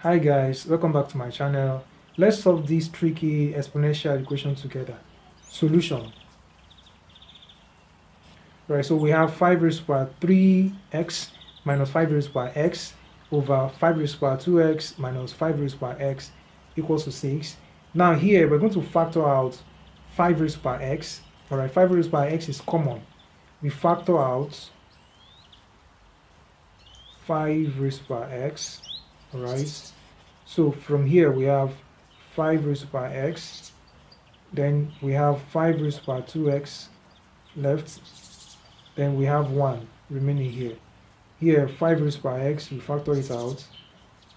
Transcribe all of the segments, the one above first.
Hi guys, welcome back to my channel. Let's solve this tricky exponential equation together. Solution. Right, so we have 5 raised to the power 3x minus 5 raised to the power x over 5 raised to the power 2x minus 5 raised to the power x equals to 6. Now here we're going to factor out 5 raised to the power x. Alright, 5 raised to the power x is common. We factor out 5 raised to the power x. Alright, so from here we have 5 raised to the power x, then we have 5 raised to the power 2x left, then we have 1 remaining here. Here 5 raised to the power x, we factor it out,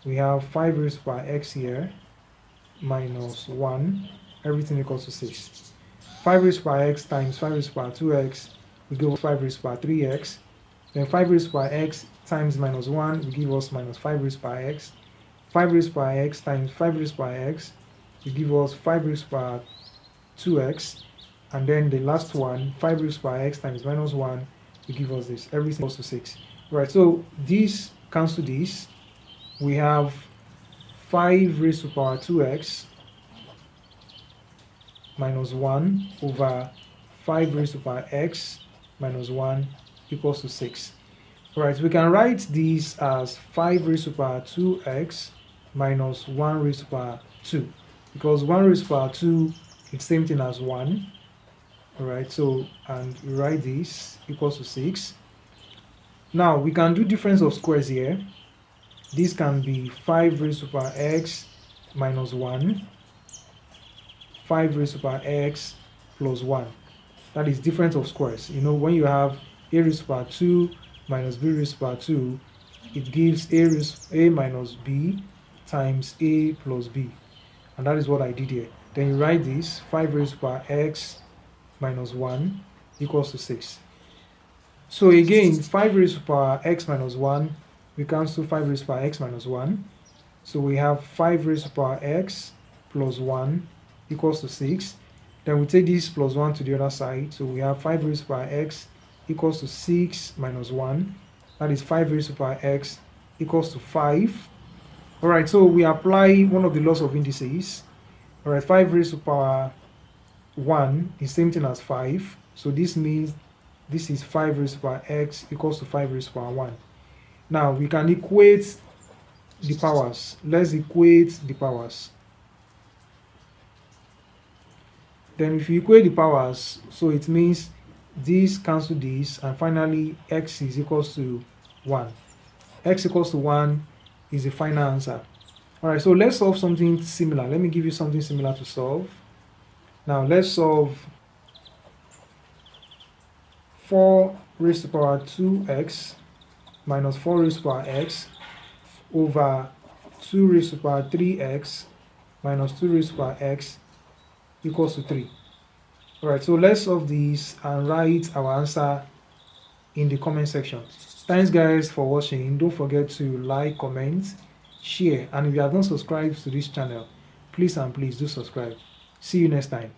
we have 5 raised to the power x here minus 1, everything equals to 6. 5 raised to the power x times 5 raised to the power 2x, we give us 5 raised to the power 3x, then 5 raised to the power x times minus 1 will give us minus 5 raised to the power x. 5 raised to the power x times 5 raised to the power x will give us 5 raised to the power 2x, and then the last one, 5 raised to the power x times minus 1 will give us this. Everything equals to 6. Right, so this cancel this. We have 5 raised to the power 2x minus 1 over 5 raised to the power x minus 1 equals to 6. Right, we can write this as 5 raised to the power 2x minus 1 raised to the power 2, because 1 raised to the power 2 is same thing as 1. Alright, so and we write this equals to 6. Now we can do difference of squares here. This can be 5 raised to the power x minus 1, 5 raised to the power x plus 1. That is difference of squares. You know, when you have a raised to the power 2 minus b raised to the power 2, it gives a minus b times a plus b, and that is what I did here. Then you write this 5 raised to the power x minus 1 equals to 6. So again, 5 raised to the power x minus 1, we cancel 5 raised to the power x minus 1, so we have 5 raised to the power x plus 1 equals to 6. Then we take this plus 1 to the other side, so we have 5 raised to the power x equals to 6 minus 1, that is 5 raised to the power x equals to 5. Alright, so we apply one of the laws of indices. Alright, 5 raised to the power 1 is same thing as 5, so this means this is 5 raised to the power x equals to 5 raised to the power 1. Now we can equate the powers. Let's equate the powers. Then if you equate the powers, so it means this cancel this, and finally x is equals to 1. X equals to 1 is the final answer. Alright, so let's solve something similar. Let me give you something similar to solve. Now let's solve 4 raised to the power 2x minus 4 raised to the power x over 2 raised to the power 3x minus 2 raised to the power x equals to 3. Alright, so let's solve this and write our answer in the comment section. Thanks guys for watching. Don't forget to like, comment, share, and if you have not subscribed to this channel, please and please do subscribe. See you next time.